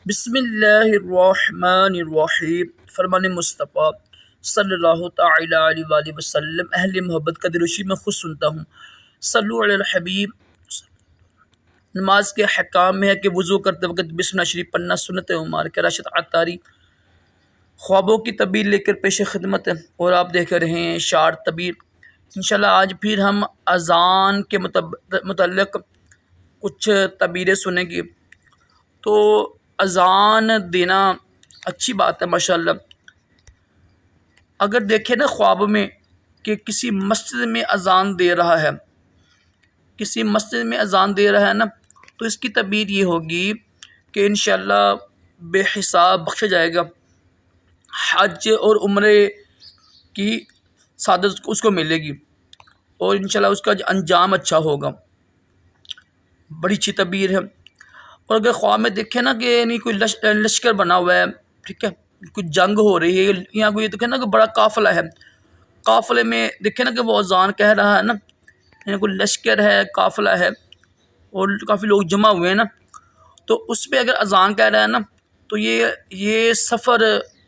بسم اللہ الرحمن الرحیم، فرمان مصطفیٰ صلی اللہ تعالیٰ علیہ وآلہ وسلم۔ اہل محبت کا دروشی میں خود سنتا ہوں، صلو علی الحبیب۔ نماز کے حکام میں ہے کہ وضو کرتے وقت بسم اللہ شریف پڑھنا سنت عمر کے راشد عطاری خوابوں کی تعبیر لے کر پیش خدمت ہے، اور آپ دیکھ رہے ہیں شارٹ تعبیر۔ انشاءاللہ آج پھر ہم اذان کے متعلق کچھ تعبیریں سنیں گے۔ تو اذان دینا اچھی بات ہے ماشاءاللہ۔ اگر دیکھیں نا خواب میں کہ کسی مسجد میں اذان دے رہا ہے، کسی مسجد میں اذان دے رہا ہے نا، تو اس کی تعبیر یہ ہوگی کہ انشاءاللہ بے حساب بخشا جائے گا، حج اور عمرے کی سعادت اس کو ملے گی، اور انشاءاللہ اس کا انجام اچھا ہوگا۔ بڑی اچھی تعبیر ہے۔ اور اگر خواب میں دیکھیں نا کہ یعنی کوئی لشکر بنا ہوا ہے، ٹھیک ہے، کوئی جنگ ہو رہی ہے، یہاں کوئی دیکھیں نا کہ بڑا قافلہ ہے، قافلے میں دیکھیں نا کہ وہ اذان کہہ رہا ہے نا، یعنی کوئی لشکر ہے، قافلہ ہے اور کافی لوگ جمع ہوئے ہیں نا، تو اس پہ اگر اذان کہہ رہا ہے نا، تو یہ سفر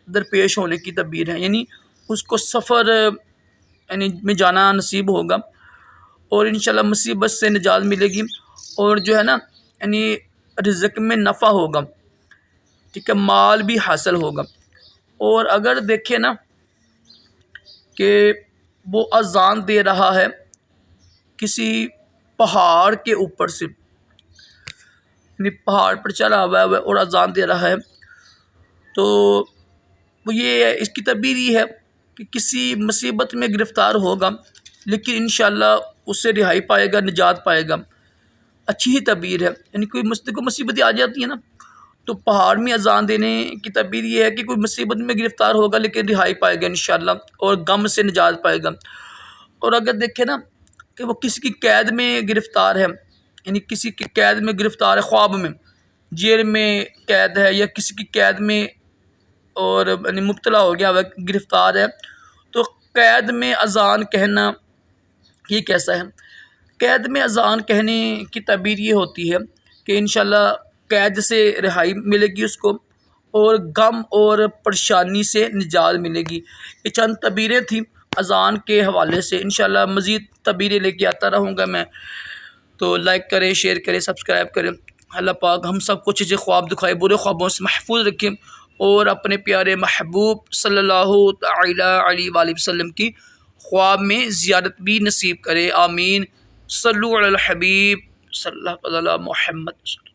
درپیش ہونے کی تعبیر ہے، یعنی اس کو سفر یعنی میں جانا نصیب ہوگا، اور انشاءاللہ مصیبت سے نجات ملے گی، اور جو ہے نا یعنی رزق میں نفع ہوگا، ٹھیک ہے، مال بھی حاصل ہوگا۔ اور اگر دیکھیں نا کہ وہ اذان دے رہا ہے کسی پہاڑ کے اوپر سے، یعنی پہاڑ پر چڑھا ہوا ہے اور اذان دے رہا ہے، تو وہ یہ اس کی تعبیر یہ ہے کہ کسی مصیبت میں گرفتار ہوگا، لیکن انشاءاللہ اس سے رہائی پائے گا، نجات پائے گا۔ اچھی ہی تعبیر ہے، یعنی کوئی مصیبتیں آ جاتی ہیں نا، تو پہاڑ میں اذان دینے کی تعبیر یہ ہے کہ کوئی مصیبت میں گرفتار ہوگا لیکن رہائی پائے گا انشاءاللہ، اور غم سے نجات پائے گا۔ اور اگر دیکھیں نا کہ وہ کسی کی قید میں گرفتار ہے، یعنی کسی کی قید میں گرفتار ہے، خواب میں جیل میں قید ہے، یا کسی کی قید میں اور یعنی مبتلا ہو گیا، گرفتار ہے، تو قید میں اذان کہنا یہ کیسا ہے؟ قید میں اذان کہنے کی تعبیر یہ ہوتی ہے کہ انشاءاللہ قید سے رہائی ملے گی اس کو، اور غم اور پریشانی سے نجات ملے گی۔ یہ چند تعبیریں تھیں اذان کے حوالے سے، انشاءاللہ مزید تعبیریں لے کے آتا رہوں گا میں، تو لائک کریں، شیئر کریں، سبسکرائب کریں۔ اللہ پاک ہم سب کو اچھے خواب دکھائے، برے خوابوں سے محفوظ رکھیں، اور اپنے پیارے محبوب صلی اللہ تعالیٰ علیہ وآلہ وسلم کی خواب میں زیارت بھی نصیب کرے، آمین۔ صلو علی الحبیب صلی اللہ علیہ محمد۔